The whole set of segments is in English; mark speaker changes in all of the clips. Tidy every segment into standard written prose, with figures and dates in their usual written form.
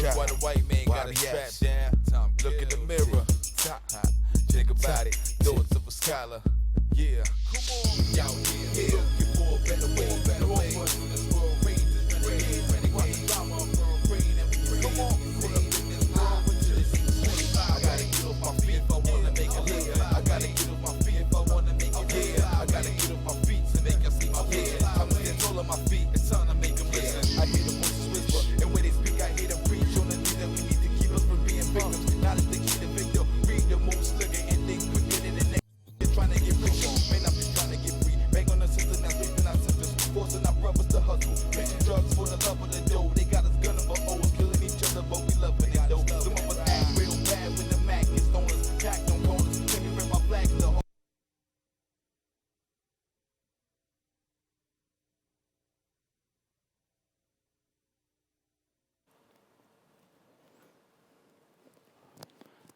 Speaker 1: Why the white man got his strap down? Look in the mirror. Think about it. Thoughts of a scholar. Yeah. Come on. Out here. Looking for a better way. Better way. This world rages. Come on. Pull up in this world with this. I gotta get off my feet if I wanna make a living. I gotta get off my feet if I wanna make a living. I gotta get off my feet to make y'all see my head. I'm standing all on my feet. It's time to make them listen. I hear the voices whisper, and when they speak, I hear them preach on the things that we need to keep us from being victims. Not if they keep the victim, read the most slicker and think quicker than the next. They're trying to get rich, man. I'm just trying to get free. Bang on the system, now sweeping our symptoms, forcing our brothers to hustle. Pitching drugs for the love of the dough. They got us gunning for O's, killing each other, but we loving it though. Some of us act real bad when the Mac is on us. Packed on corners, can we rip our flag to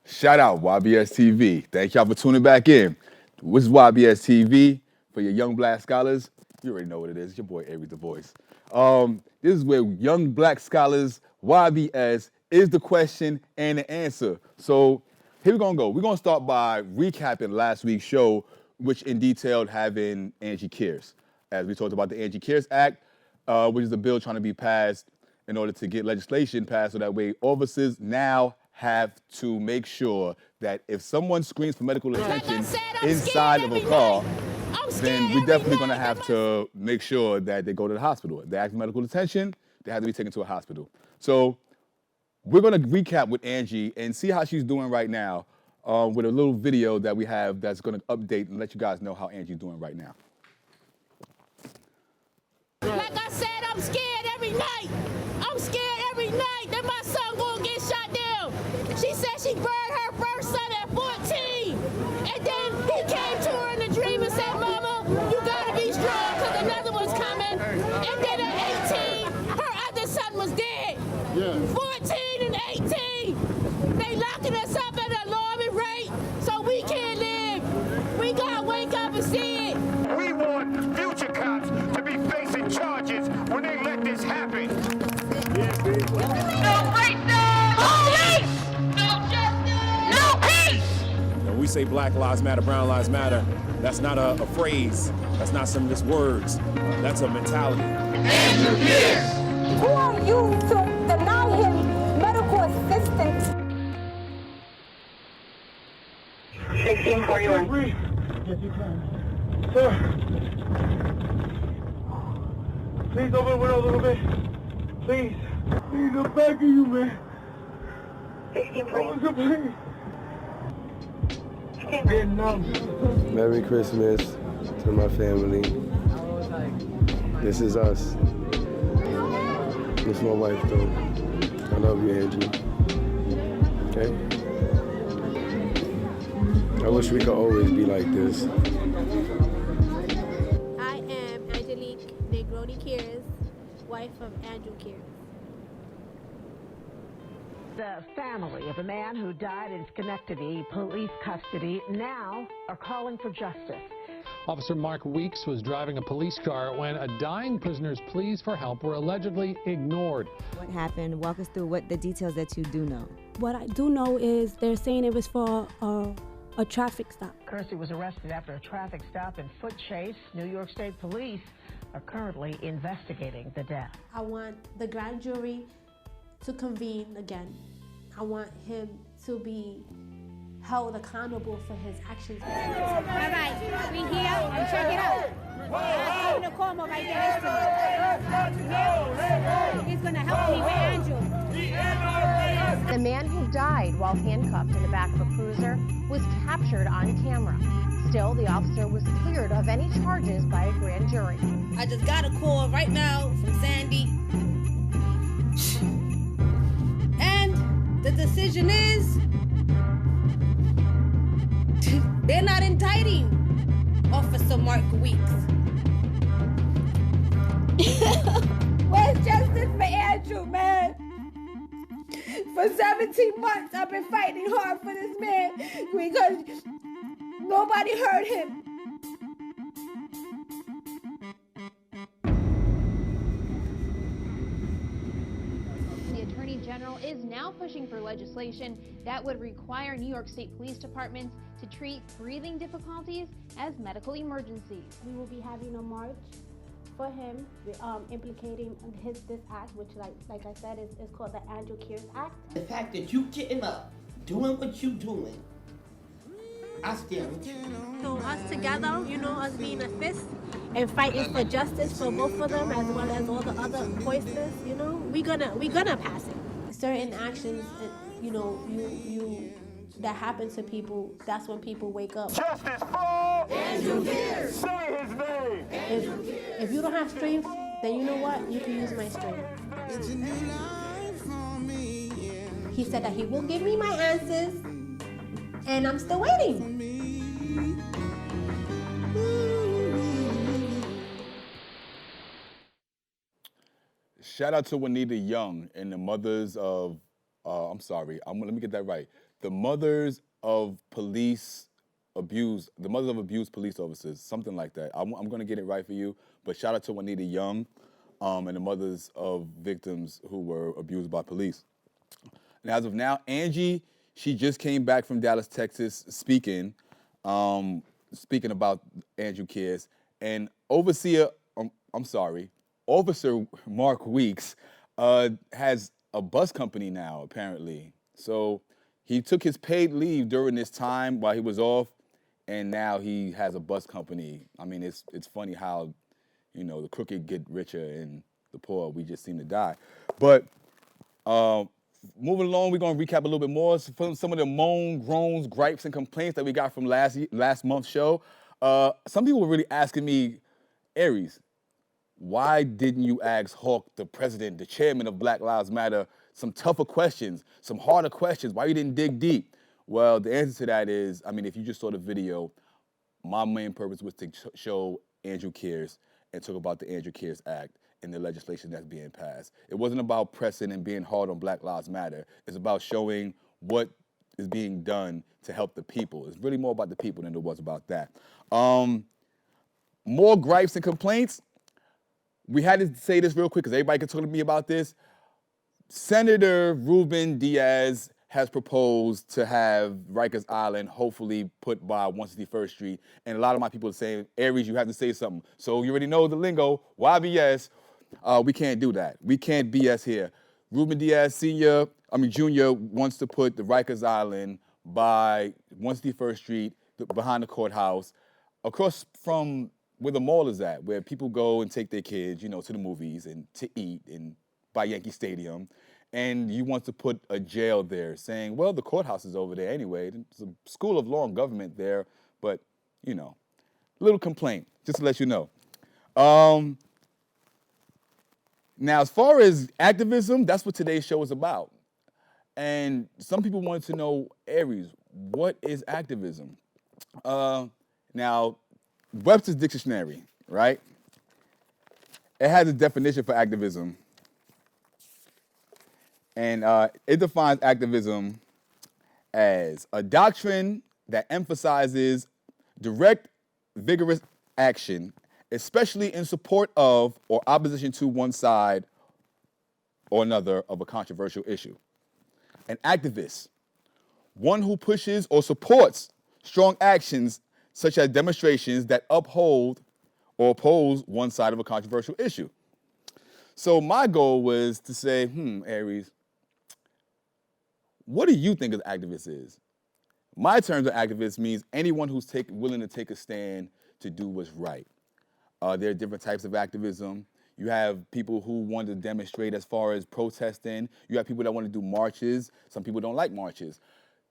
Speaker 2: Shout out Y.B.S. TV. Thank y'all for tuning back in. This is Y.B.S. TV for your young black scholars. You already know what it is. It's your boy Avery the Voice. This is where young black scholars, Y.B.S. is the question and the answer. So here we're gonna go. We're gonna start by recapping last week's show, which in detailed having Angie Cares. As we talked about the Angie Cares Act, which is a bill trying to be passed in order to get legislation passed so that way officers now have to make sure that if someone screams for medical attention inside of a car, then we're definitely going to have to make sure that they go to the hospital. If they ask for medical attention, they have to be taken to a hospital. So we're going to recap with Angie and see how she's doing right now with a little video that we have that's going to update and let you guys know how Angie's doing right now.
Speaker 3: Like I said, I'm scared every night. I'm scared every night that my son gonna get shot down. She said she burned her first son at 14. And then he came to her in a dream and said, Mama, you gotta be strong because another one's coming. And then at 18, her other son was dead. 14 and 18. They locking us up at an alarming rate so we can't live. We gotta wake up and see it.
Speaker 4: We want future cops to be facing charges when they let this happen.
Speaker 3: No racism! Police! No justice! No peace!
Speaker 5: When we say Black Lives Matter, Brown Lives Matter, that's not a phrase. That's not some just words. That's a mentality.
Speaker 4: Andrew Pierce!
Speaker 6: Who are you to deny him medical assistance?
Speaker 4: 1641.
Speaker 7: Yes, you can. Sir. Please open the window a little bit. Please. Please, I'm begging you, man.
Speaker 4: 1641.
Speaker 7: Please. Vietnam.
Speaker 8: Merry Christmas to my family. This is us. This is my wife, though. I love you, Angie. Okay? I wish we could always be like this.
Speaker 9: I am Angelique Negroni Cares, wife of Andrew Cares.
Speaker 10: The family of a man who died in Schenectady police custody now are calling for justice.
Speaker 11: Officer Mark Weeks was driving a police car when a dying prisoner's pleas for help were allegedly ignored.
Speaker 12: What happened? Walk us through what the details that you do know.
Speaker 9: What I do know is they're saying it was for a traffic stop.
Speaker 10: Kersey was arrested after a traffic stop and foot chase. New York State Police are currently investigating the death.
Speaker 9: I want the grand jury to convene again. I want him to be held accountable for his actions.
Speaker 3: All right, we here and check it out. I'm going to call him right there. He's going to help me with Andrew.
Speaker 13: The man who died while handcuffed in the back of a cruiser was captured on camera. Still, the officer was cleared of any charges by a grand jury.
Speaker 3: I just got a call right now from Sandy. And the decision is they're not indicting Officer Mark Weeks.
Speaker 6: Where's justice for Andrew, man? For 17 months, I've been fighting hard for this man because nobody heard him.
Speaker 13: The Attorney General
Speaker 14: General is now pushing for legislation that would require New York State police departments to treat breathing difficulties as medical emergencies.
Speaker 9: We will be having a march for him, implicating this act, which, like I said, is called the Andrew Kears Act.
Speaker 15: The fact that you getting up, doing what you doing, I stand with you.
Speaker 9: So us together, you know, us being a fist and fighting for justice for both of them, as well as all the other voices, you know, we gonna pass it. Certain actions, you know, that happen to people, that's when people wake up.
Speaker 4: Justice for
Speaker 9: Andrew Kears.
Speaker 4: Say his name.
Speaker 9: If you don't have strength, then you know what? You can use my strength. He said that he will give me my answers, and I'm still waiting.
Speaker 2: Shout out to Juanita Young and the mothers of, let me get that right. The mothers of police abuse, the mothers of abused police officers, something like that. I'm gonna get it right for you, but shout out to Juanita Young and the mothers of victims who were abused by police. And as of now, Angie, she just came back from Dallas, Texas, speaking about Andrew Kears, and Officer Mark Weeks has a bus company now, apparently. So he took his paid leave during this time while he was off, and now he has a bus company. I mean, it's funny how, you know, the crooked get richer and the poor, we just seem to die. But moving along, we're gonna recap a little bit more. So some of the moan, groans, gripes, and complaints that we got from last month's show. Some people were really asking me, Aries, why didn't you ask Hawk, the president, the chairman of Black Lives Matter, some tougher questions, some harder questions? Why you didn't dig deep? Well, the answer to that is, I mean, if you just saw the video, my main purpose was to show Andrew Kears and talk about the Andrew Kears Act and the legislation that's being passed. It wasn't about pressing and being hard on Black Lives Matter. It's about showing what is being done to help the people. It's really more about the people than it was about that. More gripes and complaints. We had to say this real quick because everybody can talk to me about this. Senator Ruben Diaz has proposed to have Rikers Island hopefully put by 161st Street. And a lot of my people are saying, Aries, you have to say something. So you already know the lingo, Y.B.S. We can't do that. We can't BS here. Ruben Diaz Jr. wants to put the Rikers Island by 161st Street, behind the courthouse, across from where the mall is at, where people go and take their kids, you know, to the movies and to eat and by Yankee Stadium. And you want to put a jail there, saying, well, the courthouse is over there anyway. There's a school of law and government there, but, you know, little complaint, just to let you know. Now, as far as activism, that's what today's show is about. And some people wanted to know, Aries, what is activism? Now, Webster's Dictionary, right? It has a definition for activism. And it defines activism as a doctrine that emphasizes direct, vigorous action, especially in support of or opposition to one side or another of a controversial issue. An activist, one who pushes or supports strong actions such as demonstrations that uphold or oppose one side of a controversial issue. So my goal was to say, Aries, what do you think an activist is? My terms of activist means anyone who's willing to take a stand to do what's right. There are different types of activism. You have people who want to demonstrate as far as protesting. You have people that want to do marches. Some people don't like marches.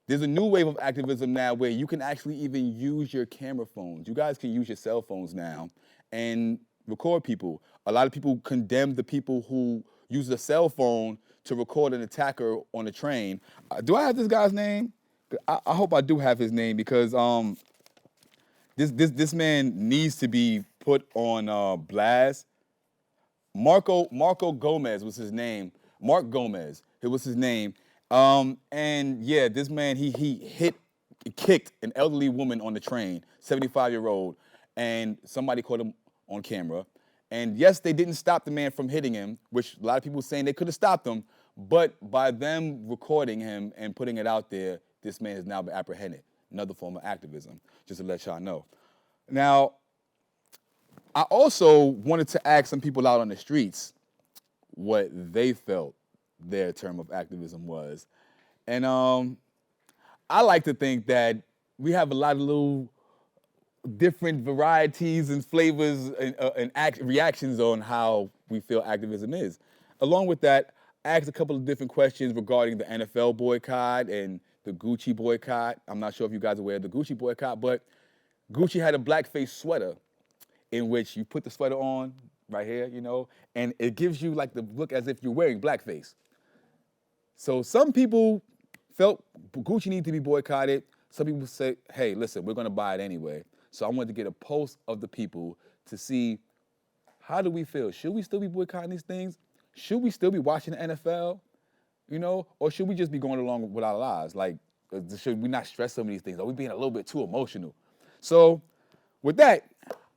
Speaker 2: There's a new wave of activism now where you can actually even use your camera phones. You guys can use your cell phones now and record people. A lot of people condemn the people who use a cell phone to record an attacker on a train. Do I have this guy's name? I hope I do have his name because this man needs to be put on blast. Marco Gomez was his name. Mark Gomez, it was his name. And yeah, this man, he kicked an elderly woman on the train, 75-year-old, and somebody caught him on camera. And yes, they didn't stop the man from hitting him, which a lot of people were saying they could have stopped him, But by them recording him and putting it out there, this man has now been apprehended. Another form of activism, just to let y'all know. Now, I also wanted to ask some people out on the streets what they felt their term of activism was. And I like to think that we have a lot of little different varieties and flavors and reactions on how we feel activism is. Along with that, I asked a couple of different questions regarding the NFL boycott and the Gucci boycott. I'm not sure if you guys are aware of the Gucci boycott, but Gucci had a blackface sweater in which you put the sweater on right here, you know, and it gives you like the look as if you're wearing blackface. So some people felt Gucci needed to be boycotted. Some people say, hey, listen, we're gonna buy it anyway. So I wanted to get a pulse of the people to see, how do we feel? Should we still be boycotting these things? Should we still be watching the NFL? You know, or should we just be going along with our lives? Like, should we not stress some of these things? Are we being a little bit too emotional? So with that,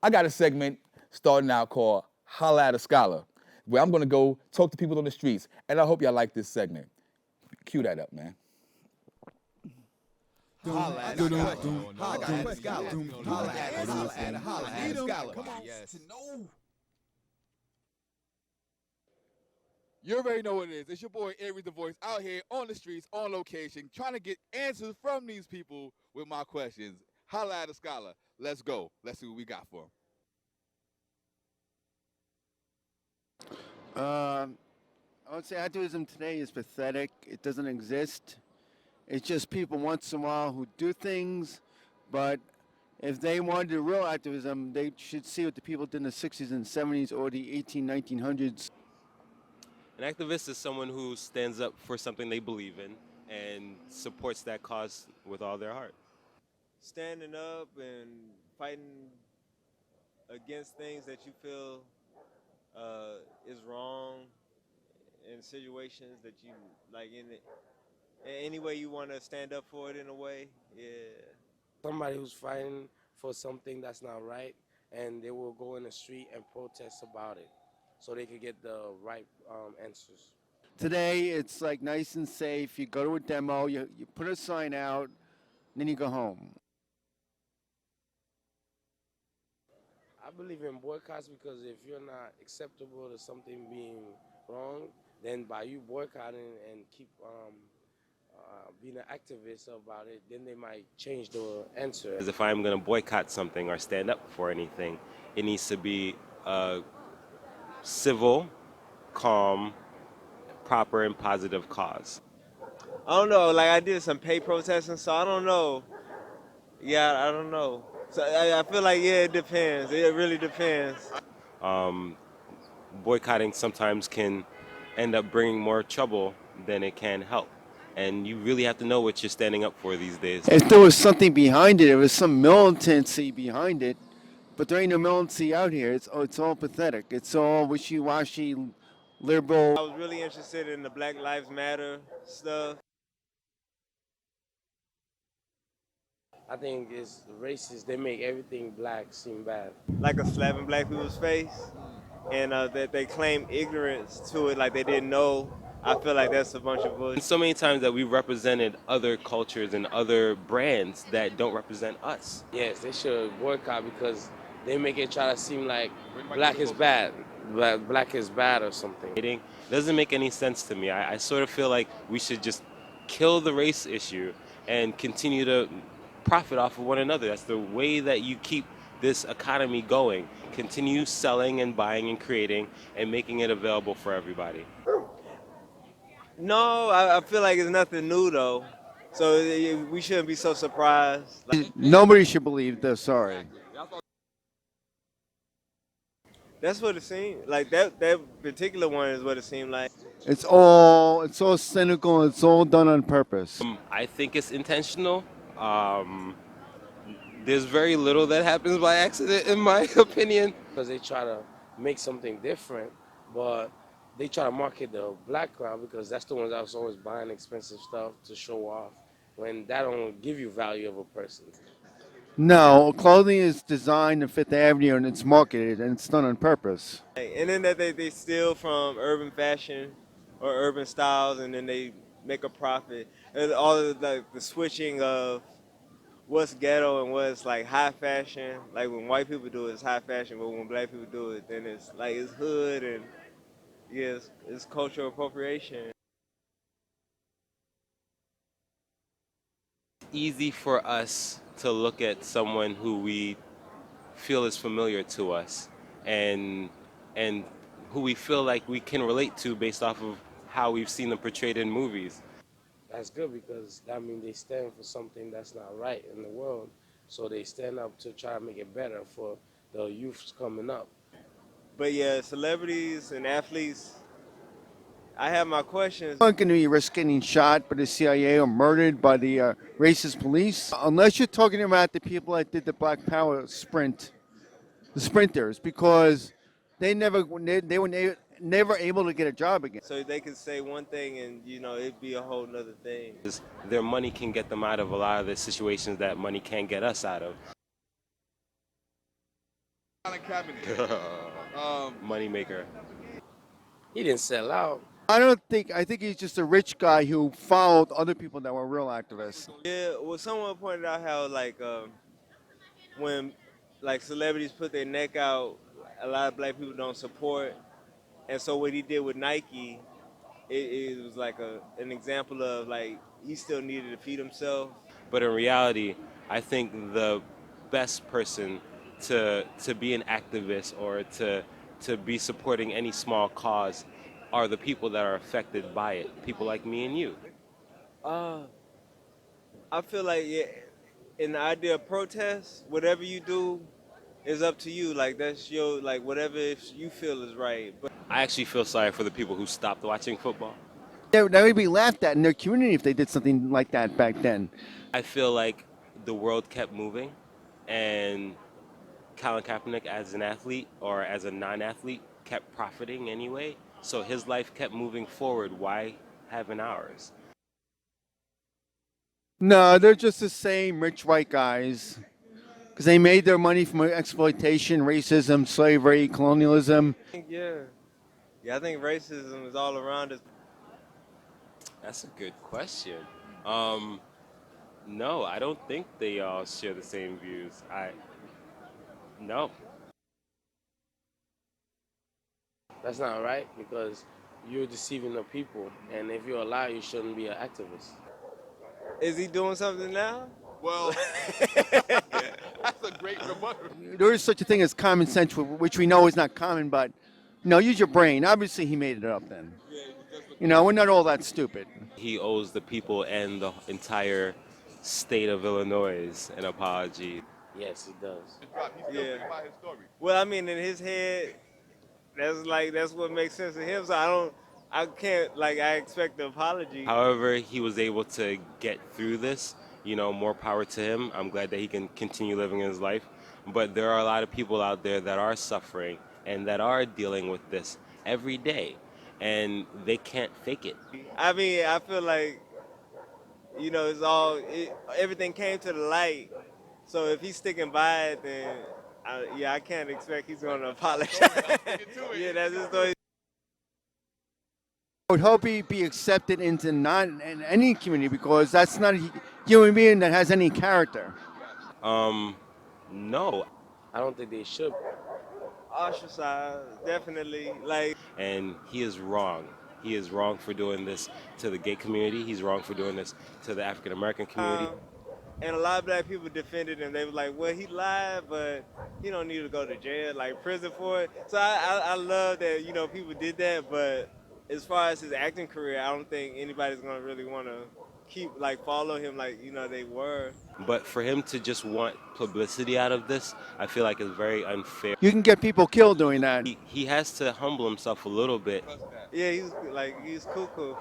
Speaker 2: I got a segment starting out called Holla at a Scholar, where I'm gonna go talk to people on the streets, and I hope y'all like this segment. Cue that up, man.
Speaker 1: Holla at a scholar. Holla at a scholar. Holla at a scholar. Come on. You already know what it is. It's your boy, Avery the Voice, out here on the streets, on location, trying to get answers from these people with my questions. Holla at a scholar. Let's go. Let's see what we got for them.
Speaker 16: I would say activism today is pathetic. It doesn't exist. It's just people once in a while who do things, but if they wanted to real activism, they should see what the people did in the 60s and 70s or the 1900s.
Speaker 17: An activist is someone who stands up for something they believe in and supports that cause with all their heart.
Speaker 18: Standing up and fighting against things that you feel is wrong in situations that you, like in any way you want to stand up for it in a way, yeah.
Speaker 19: Somebody who's fighting for something that's not right, and they will go in the street and protest about it so they can get the right answers.
Speaker 16: Today, it's like nice and safe. You go to a demo, you put a sign out, and then you go home.
Speaker 19: I believe in boycotts because if you're not acceptable to something being wrong, then by you boycotting and keep being an activist about it, then they might change the answer.
Speaker 17: As if I'm going to boycott something or stand up for anything, it needs to be a civil, calm, proper, and positive cause.
Speaker 18: I don't know, like I did some pay protesting, so I don't know. Yeah, I don't know. So I feel like, yeah, it depends. It really depends.
Speaker 17: Boycotting sometimes can end up bringing more trouble than it can help. And you really have to know what you're standing up for these days.
Speaker 16: If there was something behind it, there was some militancy behind it, but there ain't no militancy out here. It's all pathetic. It's all wishy-washy, liberal.
Speaker 18: I was really interested in the Black Lives Matter stuff.
Speaker 19: I think it's racist. They make everything black seem bad.
Speaker 18: Like a slap in black people's face, and that they claim ignorance to it, like they didn't know. I feel like that's a bunch of bullshit.
Speaker 17: So many times that we represented other cultures and other brands that don't represent us.
Speaker 19: Yes, they should boycott because they make it try to seem like black is bad. Black is bad or something.
Speaker 17: It doesn't make any sense to me. I sort of feel like we should just kill the race issue and continue to profit off of one another. That's the way that you keep this economy going. Continue selling and buying and creating and making it available for everybody.
Speaker 18: No, I feel like it's nothing new though. So we shouldn't be so surprised.
Speaker 16: Nobody should believe they're sorry.
Speaker 18: That's what it seemed like. That particular one is what it seemed like.
Speaker 16: It's all cynical. It's all done on purpose.
Speaker 17: I think it's intentional. There's very little that happens by accident, in my opinion.
Speaker 19: Because they try to make something different, but they try to market the black crowd because that's the ones that's always buying expensive stuff to show off, when that don't give you value of a person.
Speaker 16: No, clothing is designed to fit the Avenue and it's marketed and it's done on purpose.
Speaker 18: And then that they steal from urban fashion or urban styles, and then they make a profit. And all of the switching of what's ghetto and what's like high fashion. Like when white people do it, it's high fashion, but when black people do it, then it's like it's hood and yeah, it's cultural appropriation.
Speaker 17: Easy for us to look at someone who we feel is familiar to us and who we feel like we can relate to based off of how we've seen them portrayed in movies.
Speaker 19: That's good because that means they stand for something that's not right in the world. So they stand up to try to make it better for the youths coming up.
Speaker 18: But yeah, celebrities and athletes, I have my questions.
Speaker 16: Not going to be risk getting shot by the CIA or murdered by the racist police, unless you're talking about the people that did the Black Power sprint, the sprinters, because they were never able to get a job again.
Speaker 18: So they could say one thing and, you know, it'd be a whole nother thing.
Speaker 17: Their money can get them out of a lot of the situations that money can't get us out of. Money maker.
Speaker 19: He didn't sell out.
Speaker 16: I think he's just a rich guy who followed other people that were real activists.
Speaker 18: Yeah, well, someone pointed out how, like, when, like, celebrities put their neck out, a lot of black people don't support. And so what he did with Nike, it was like an example of, like, he still needed to feed himself.
Speaker 17: But in reality, I think the best person to be an activist or to be supporting any small cause are the people that are affected by it, people like me and you.
Speaker 18: I feel like, yeah, in the idea of protest, whatever you do is up to you. Like, that's your, like, whatever you feel is right. But
Speaker 17: I actually feel sorry for the people who stopped watching football.
Speaker 16: They would be laughed at in their community if they did something like that back then.
Speaker 17: I feel like the world kept moving, and Colin Kaepernick as an athlete or as a non-athlete kept profiting anyway. So his life kept moving forward. Why haven't ours?
Speaker 16: No, they're just the same rich white guys. Because they made their money from exploitation, racism, slavery, colonialism.
Speaker 18: yeah, I think racism is all around us.
Speaker 17: That's a good question. No, I don't think they all share the same views. No.
Speaker 19: That's not right because you're deceiving the people. And if you're a liar, you shouldn't be an activist.
Speaker 18: Is he doing something now?
Speaker 2: Well, that's a great remark.
Speaker 16: There is such a thing as common sense, which we know is not common, but, you know, use your brain. Obviously, he made it up then. You know, we're not all that stupid.
Speaker 17: He owes the people and the entire state of Illinois an apology.
Speaker 19: Yes, he does.
Speaker 18: Yeah. Well, I mean, in his head, that's what makes sense to him. So I expect the apology.
Speaker 17: However, he was able to get through this. You know, more power to him. I'm glad that he can continue living his life. But there are a lot of people out there that are suffering and that are dealing with this every day, and they can't fake it.
Speaker 18: I mean, I feel like, you know, everything came to the light. So if he's sticking by it, then I can't expect he's going to apologize. Yeah, that's just the way.
Speaker 16: I would hope he be accepted into in any community because that's not a human being that has any character.
Speaker 17: No.
Speaker 19: I don't think they should.
Speaker 18: Ostracized, definitely.
Speaker 17: And he is wrong. He is wrong for doing this to the gay community. He's wrong for doing this to the African American community.
Speaker 18: And a lot of black people defended him. They were like, well, he lied, but he don't need to go to jail, like prison for it. So I love that, you know, people did that, but as far as his acting career, I don't think anybody's gonna really wanna follow him like, you know, they were.
Speaker 17: But for him to just want publicity out of this, I feel like is very unfair.
Speaker 16: You can get people killed doing that.
Speaker 17: He has to humble himself a little bit.
Speaker 18: Yeah, he's cuckoo.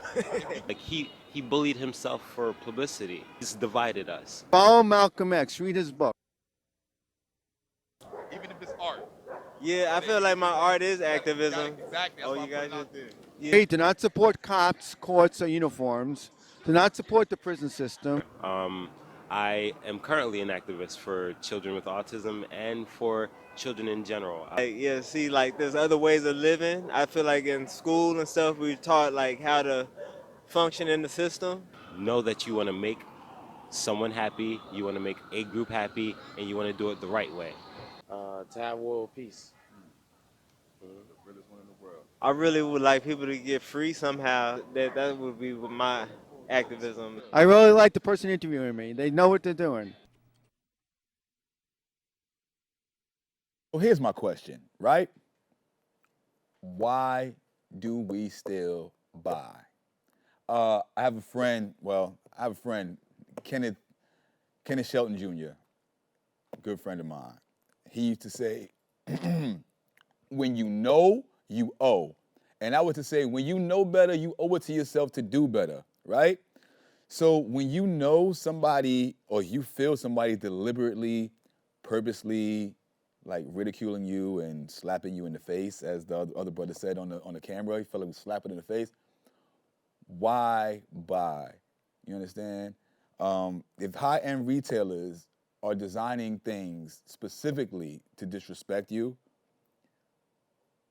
Speaker 17: Like he bullied himself for publicity. He's divided us.
Speaker 16: Follow Malcolm X, read his book.
Speaker 2: Even if it's art.
Speaker 18: Yeah, I feel like my art is activism.
Speaker 2: Exactly.
Speaker 18: Oh, you guys just did. Yeah.
Speaker 16: Hey, do not support cops, courts, or uniforms. Do not support the prison system.
Speaker 17: I am currently an activist for children with autism and for children in general.
Speaker 18: Yeah, see, like there's other ways of living. I feel like in school and stuff, we taught like how to function in the system.
Speaker 17: Know that you want to make someone happy, you want to make a group happy, and you want to do it the right way.
Speaker 19: To have world peace.
Speaker 18: I really would like people to get free somehow. That would be my activism.
Speaker 16: I really like the person interviewing me. They know what they're doing.
Speaker 2: Well, here's my question, right? Why do we still buy? I have a friend, Kenneth Shelton Jr., good friend of mine. He used to say, when you know, you owe. And I was to say, when you know better, you owe it to yourself to do better, right? So when you know somebody or you feel somebody deliberately, purposely, like ridiculing you and slapping you in the face, as the other brother said on the camera, he felt like he was slapping in the face, why buy? You understand? If high-end retailers are designing things specifically to disrespect you,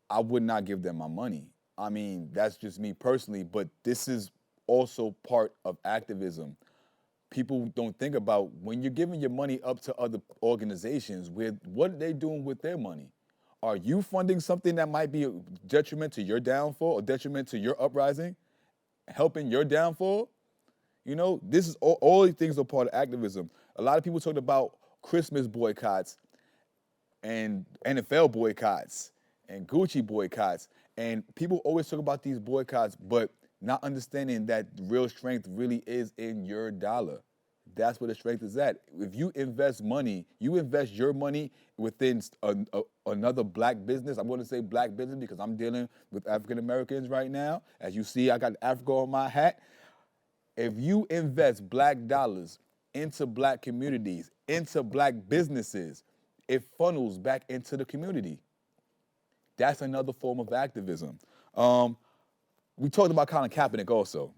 Speaker 2: I would not give them my money. I mean, that's just me personally, but this is also part of activism. People don't think about when you're giving your money up to other organizations, what are they doing with their money? Are you funding something that might be a detriment to your downfall or detriment to your uprising, helping your downfall? You know, this is all these things are part of activism. A lot of people talk about Christmas boycotts and NFL boycotts and Gucci boycotts, and people always talk about these boycotts, but not understanding that real strength really is in your dollar. That's where the strength is at. If you invest money, you invest your money within another black business. I'm going to say black business because I'm dealing with African Americans right now. As you see, I got Africa on my hat. If you invest black dollars into black communities, into black businesses, it funnels back into the community. That's another form of activism. We talked about Colin Kaepernick also,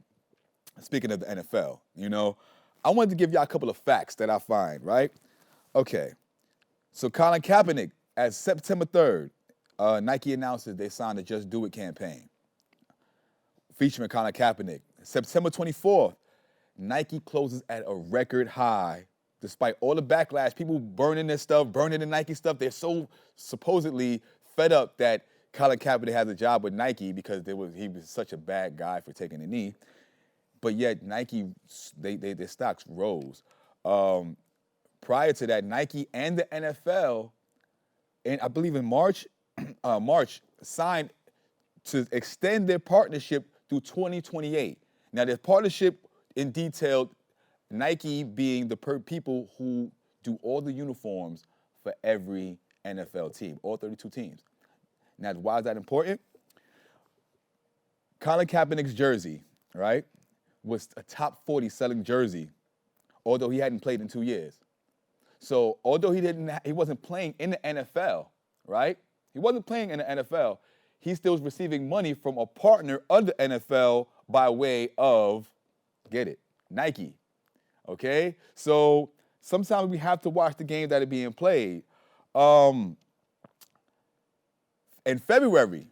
Speaker 2: speaking of the NFL, you know. I wanted to give y'all a couple of facts that I find, right? Okay, so Colin Kaepernick, as September 3rd, Nike announces they signed the Just Do It campaign featuring Colin Kaepernick. September 24th, Nike closes at a record high. Despite all the backlash, people burning their stuff, burning the Nike stuff, they're so supposedly fed up that Colin Kaepernick has a job with Nike because he was such a bad guy for taking a knee. But yet Nike, their stocks rose. Prior to that, Nike and the NFL, and I believe in March, signed to extend their partnership through 2028. Now, their partnership in detail, Nike being the people who do all the uniforms for every NFL team, all 32 teams. Now, why is that important? Colin Kaepernick's jersey, right, was a top 40 selling jersey, although he hadn't played in 2 years. So although he wasn't playing in the NFL, right? He wasn't playing in the NFL. He still was receiving money from a partner of the NFL by way of, get it, Nike, okay? So sometimes we have to watch the games that are being played. In February,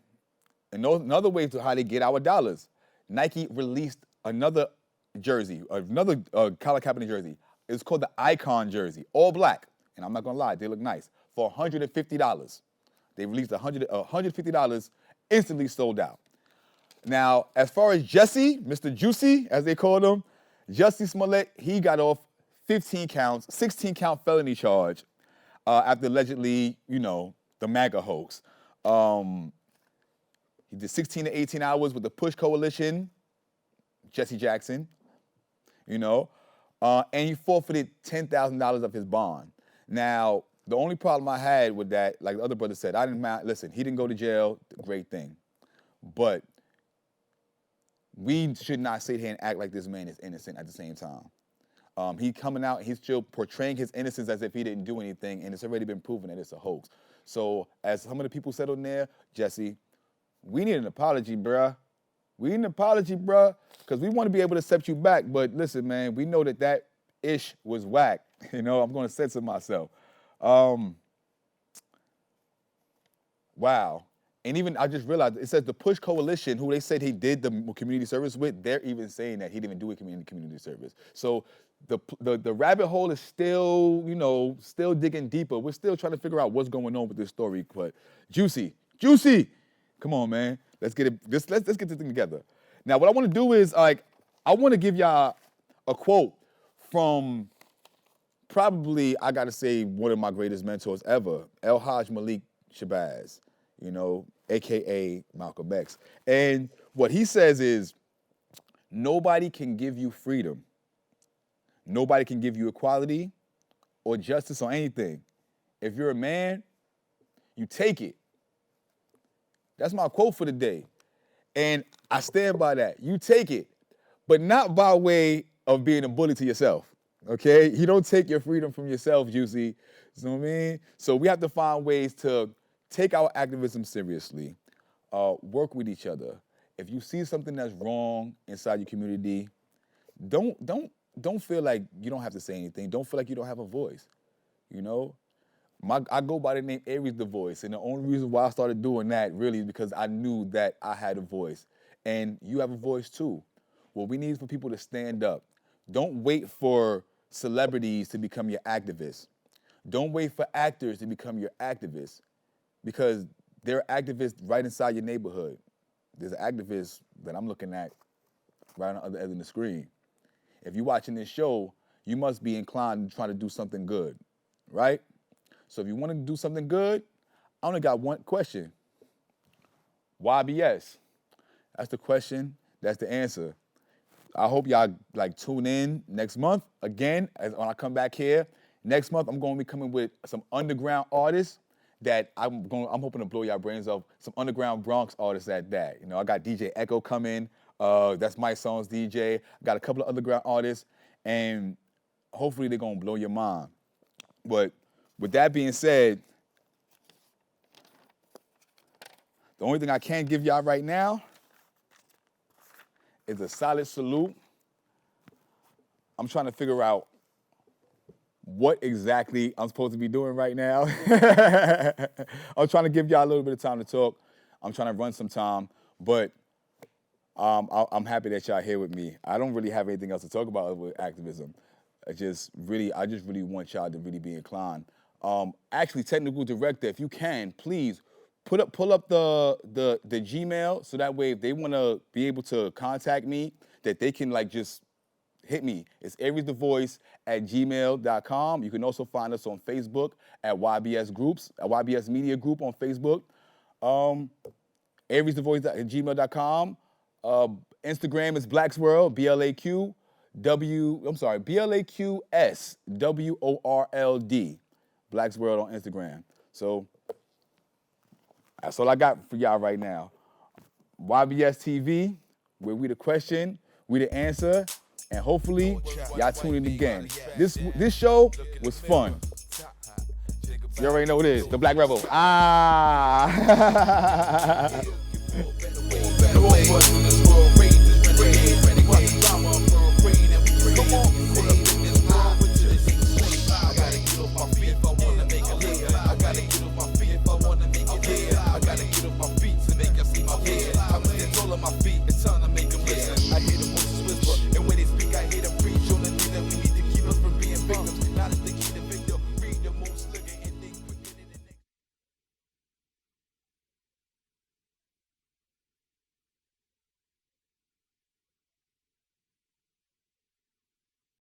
Speaker 2: another way to how they get our dollars, Nike released another jersey, another Colin Kaepernick jersey. It's called the Icon jersey, all black. And I'm not gonna lie, they look nice, for $150. They released $150, instantly sold out. Now, as far as Jussie, Mr. Juicy, as they called him, Jussie Smollett, he got off 15 counts, 16-count felony charge after allegedly, you know, the MAGA hoax. He did 16 to 18 hours with the Push Coalition, Jesse Jackson, you know, and he forfeited $10,000 of his bond. Now, the only problem I had with that, like the other brother said, I didn't mind, listen, he didn't go to jail, great thing. But we should not sit here and act like this man is innocent at the same time. He coming out, he's still portraying his innocence as if he didn't do anything, and it's already been proven that it's a hoax. So as some of the people said on there, Jesse, we need an apology, bruh. We need an apology, bruh, because we want to be able to accept you back. But listen, man, we know that ish was whack. You know, I'm going to censor myself. Wow. And even I just realized it says the Push Coalition, who they said he did the community service with, they're even saying that he didn't even do a community service. So the rabbit hole is still, you know, still digging deeper. We're still trying to figure out what's going on with this story. But Juicy, come on, man. Let's get it. Let's get this thing together. Now, what I want to do is I want to give y'all a quote from probably, I got to say, one of my greatest mentors ever, El Hajj Malik Shabazz, you know, AKA Malcolm X. And what he says is, nobody can give you freedom. Nobody can give you equality or justice or anything. If you're a man, you take it. That's my quote for the day. And I stand by that. You take it, but not by way of being a bully to yourself, okay? You don't take your freedom from yourself, Juicy. You know what I mean? So we have to find ways to take our activism seriously, work with each other. If you see something that's wrong inside your community, don't feel like you don't have to say anything. Don't feel like you don't have a voice, you know? I go by the name Aries the Voice, and the only reason why I started doing that really is because I knew that I had a voice, and you have a voice too. What we need is for people to stand up. Don't wait for celebrities to become your activists. Don't wait for actors to become your activists, because there are activists right inside your neighborhood. There's an activist that I'm looking at right on the other end of the screen. If you're watching this show, you must be inclined to try to do something good, right? So if you want to do something good, I only got one question. Y.B.S? That's the question. That's the answer. I hope y'all tune in next month. Again, when I come back here, next month I'm going to be coming with some underground artists that I'm hoping to blow y'all brains off. Some underground Bronx artists at that. You know, I got DJ Echo coming. That's my song's DJ. I got a couple of underground artists, and hopefully they're going to blow your mind. But with that being said, the only thing I can give y'all right now is a solid salute. I'm trying to figure out what exactly I'm supposed to be doing right now. I'm trying to give y'all a little bit of time to talk. I'm trying to run some time, but I'm happy that y'all here with me. I don't really have anything else to talk about with activism. I just really want y'all to really be inclined. Actually, technical director, if you can, please pull up the Gmail, so that way if they want to be able to contact me, that they can just hit me. It's ariesthevoice@gmail.com. You can also find us on Facebook at Y.B.S Groups, at Y.B.S Media Group on Facebook. ariesthevoice@gmail.com. Instagram is Black's World, BLAQSWORLD. Black's World on Instagram. So that's all I got for y'all right now. Y.B.S TV, where we the question, we the answer, and hopefully y'all tune in again. This show was fun. You already know what it is, the Black Rebel.